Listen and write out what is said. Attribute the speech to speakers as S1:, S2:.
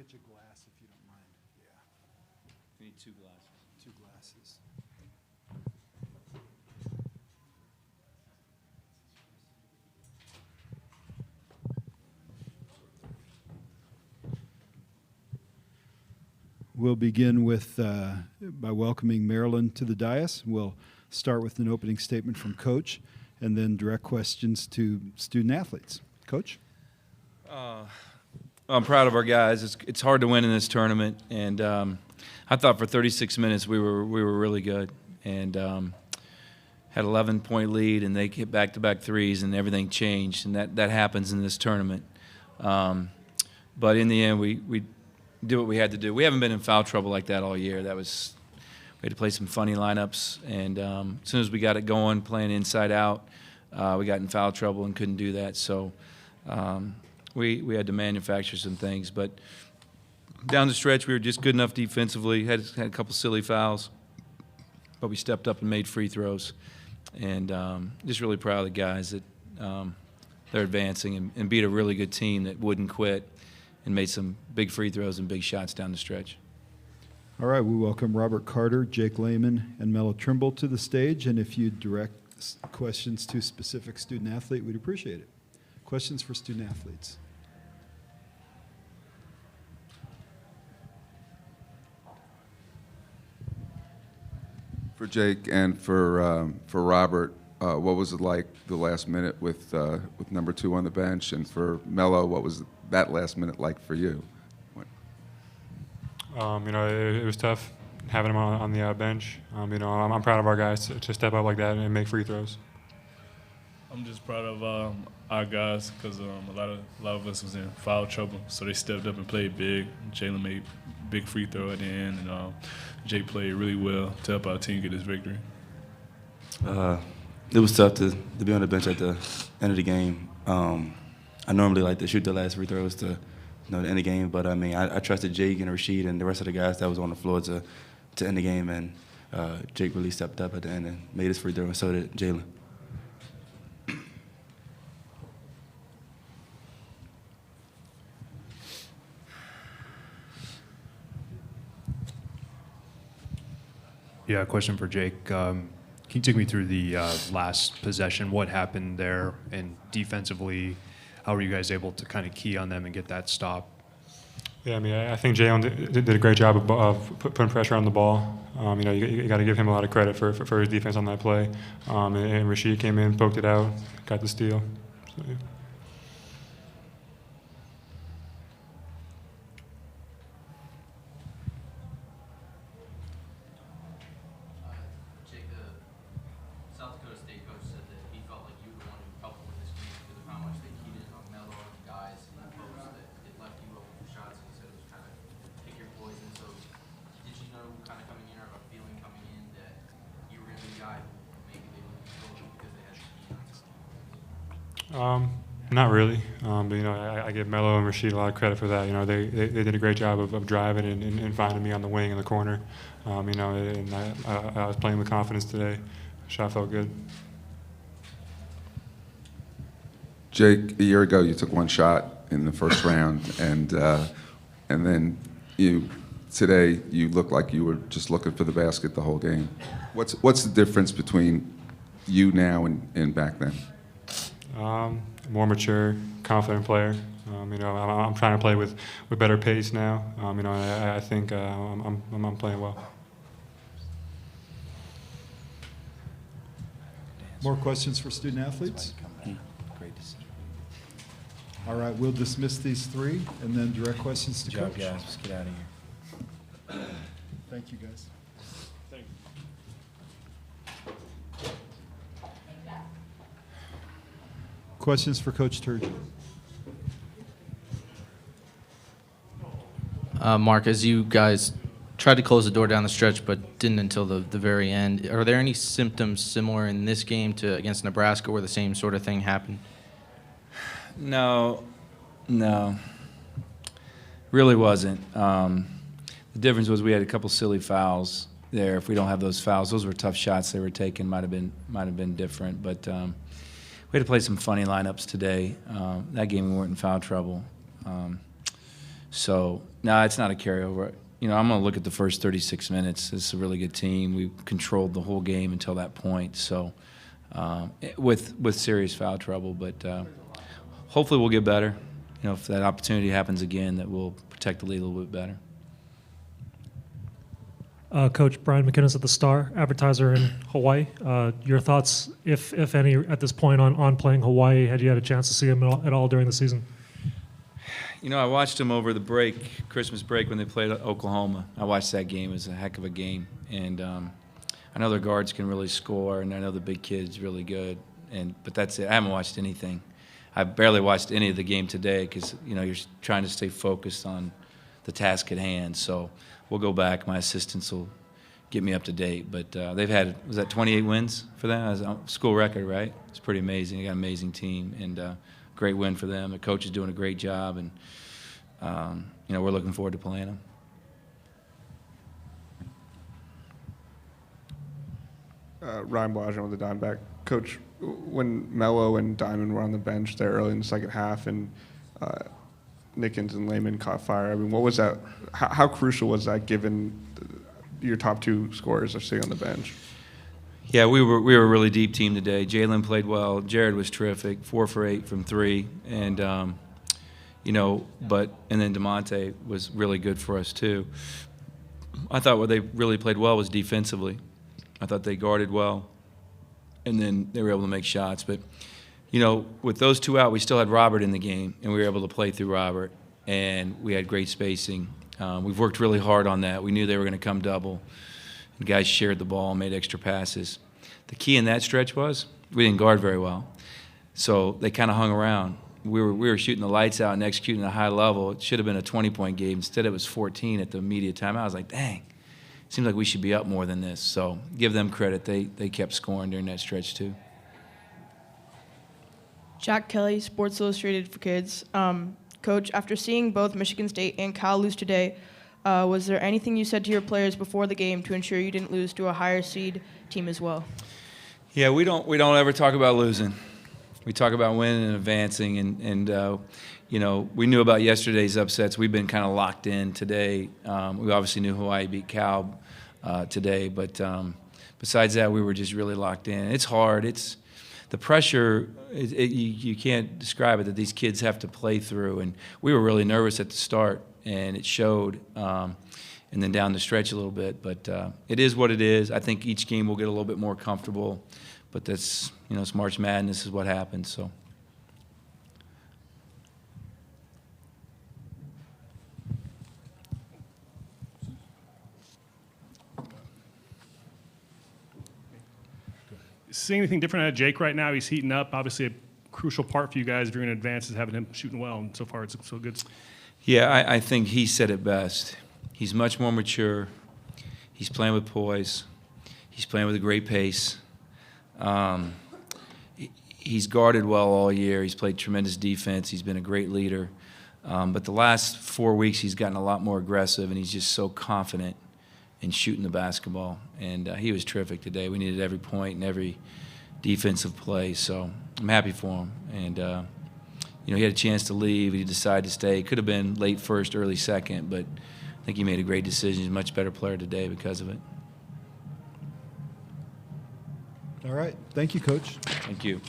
S1: get you a glass if you don't mind. Yeah,
S2: We need 2 glasses.
S1: 2 glasses. We'll begin with by welcoming Marilyn to the dais. We'll start with an opening statement from Coach, and then direct questions to student athletes. Coach?
S2: I'm proud of our guys. It's hard to win in this tournament, and I thought for 36 minutes we were really good, and had 11-point lead, and they hit back-to-back threes, and everything changed, and that happens in this tournament. But in the end, we did what we had to do. We haven't been in foul trouble like that all year. We had to play some funny lineups, and as soon as we got it going, playing inside out, we got in foul trouble and couldn't do that. So we had to manufacture some things. But down the stretch, we were just good enough defensively. Had a couple silly fouls, but we stepped up and made free throws. And just really proud of the guys that they're advancing and beat a really good team that wouldn't quit and made some big free throws and big shots down the stretch.
S1: All right, we welcome Robert Carter, Jake Lehman, and Mello Trimble to the stage, and if you direct questions to a specific student athlete, we'd appreciate it. Questions for student athletes?
S3: For Jake and for Robert, what was it like the last minute with number 2 on the bench, and for Mello, what was that last minute like for you?
S4: It was tough having him on the bench. I'm proud of our guys to step up like that and make free throws.
S5: I'm just proud of our guys because a lot of us was in foul trouble, so they stepped up and played big. Jalen made big free throw at the end, and Jake played really well to help our team get this victory.
S6: It was tough to be on the bench at the end of the game. I normally like to shoot the last free throws to end the game, but I mean I trusted Jake and Rashid and the rest of the guys that was on the floor to end the game, and Jake really stepped up at the end and made his free throw, and so did Jalen.
S7: Yeah, a question for Jake. Can you take me through the last possession? What happened there? And defensively, how were you guys able to kind of key on them and get that stop?
S4: Yeah, I mean, I think Jalen did a great job of putting pressure on the ball. You got to give him a lot of credit for his defense on that play. And Rashid came in, poked it out, got the steal. So, yeah. Not really, but I give Mello and Rashid a lot of credit for that. They did a great job of driving and finding me on the wing in the corner. And I was playing with confidence today. Shot felt good.
S3: Jake, a year ago you took 1 shot in the first round, and then today you look like you were just looking for the basket the whole game. What's the difference between you now and back then?
S4: More mature, confident player. I'm trying to play with better pace now. I think I'm playing well.
S1: More questions for student athletes?
S2: Great decision.
S1: All right, we'll dismiss these 3 and then direct questions to
S2: Good job,
S1: Coach.
S2: guys. Let's get out of here.
S1: Thank you, guys. Questions for Coach Turgeon?
S8: Mark, as you guys tried to close the door down the stretch but didn't until the very end, are there any symptoms similar in this game to against Nebraska where the same sort of thing happened?
S2: No. Really wasn't. The difference was we had a couple silly fouls there. If we don't have those fouls, those were tough shots they were taking. Might have been different, but we had to play some funny lineups today. That game we weren't in foul trouble. So, no, it's not a carryover. You know, I'm going to look at the first 36 minutes. It's a really good team. We controlled the whole game until that point. So, with serious foul trouble, but hopefully we'll get better. You know, if that opportunity happens again, that we'll protect the lead a little bit better.
S9: Coach Brian McInnes at the Star, advertiser in Hawaii. Your thoughts, if any, at this point on playing Hawaii? Had you had a chance to see him at all during the season?
S2: You know, I watched them over the break, Christmas break, when they played Oklahoma. I watched that game. It was a heck of a game. And I know their guards can really score, and I know the big kid's really good. But that's it. I haven't watched anything. I barely watched any of the game today because, you know, you're trying to stay focused on the task at hand. So we'll go back. My assistants will get me up to date. But they've had, was that 28 wins for them? That was a school record, right? It's pretty amazing. They got an amazing team, and great win for them. The coach is doing a great job, and, you know, we're looking forward to playing them.
S10: Ryan Blajan with the Diamondback. Coach, when Melo and Diamond were on the bench there early in the second half and Nickens and Lehman caught fire, I mean, what was that? How crucial was that given your top two scorers are sitting on the bench?
S2: Yeah, we were a really deep team today. Jalen played well. Jared was terrific, 4 for 8 from 3, and you know, and then DeMonte was really good for us too. I thought what they really played well was defensively. I thought they guarded well, and then they were able to make shots. But you know, with those two out, we still had Robert in the game, and we were able to play through Robert, and we had great spacing. We've worked really hard on that. We knew they were going to come double. And guys shared the ball, made extra passes. The key in that stretch was we didn't guard very well. So they kind of hung around. We were shooting the lights out and executing at a high level. It should have been a 20-point game. Instead, it was 14 at the immediate timeout. I was like, dang, seems like we should be up more than this. So give them credit. They kept scoring during that stretch too.
S11: Jack Kelly, Sports Illustrated for Kids. Coach, after seeing both Michigan State and Cal lose today, was there anything you said to your players before the game to ensure you didn't lose to a higher seed team as well?
S2: Yeah, we don't ever talk about losing. We talk about winning and advancing, and you know, we knew about yesterday's upsets. We've been kind of locked in today. We obviously knew Hawaii beat Cal today, but besides that, we were just really locked in. It's hard. It's the pressure. You can't describe it that these kids have to play through, and we were really nervous at the start, and it showed. And then down the stretch a little bit, but it is what it is. I think each game will get a little bit more comfortable, but that's, you know, it's March Madness is what happens. So.
S12: See anything different out of Jake right now? He's heating up. Obviously, a crucial part for you guys if you're going to advance is having him shooting well, and so far it's so good.
S2: Yeah, I think he said it best. He's much more mature. He's playing with poise. He's playing with a great pace. He's guarded well all year. He's played tremendous defense. He's been a great leader. But the last 4 weeks, he's gotten a lot more aggressive, and he's just so confident in shooting the basketball. And he was terrific today. We needed every point and every defensive play. So I'm happy for him. And you know, he had a chance to leave. He decided to stay. Could have been late first, early second, but I think he made a great decision. He's a much better player today because of it.
S1: All right. Thank you, Coach.
S2: Thank you.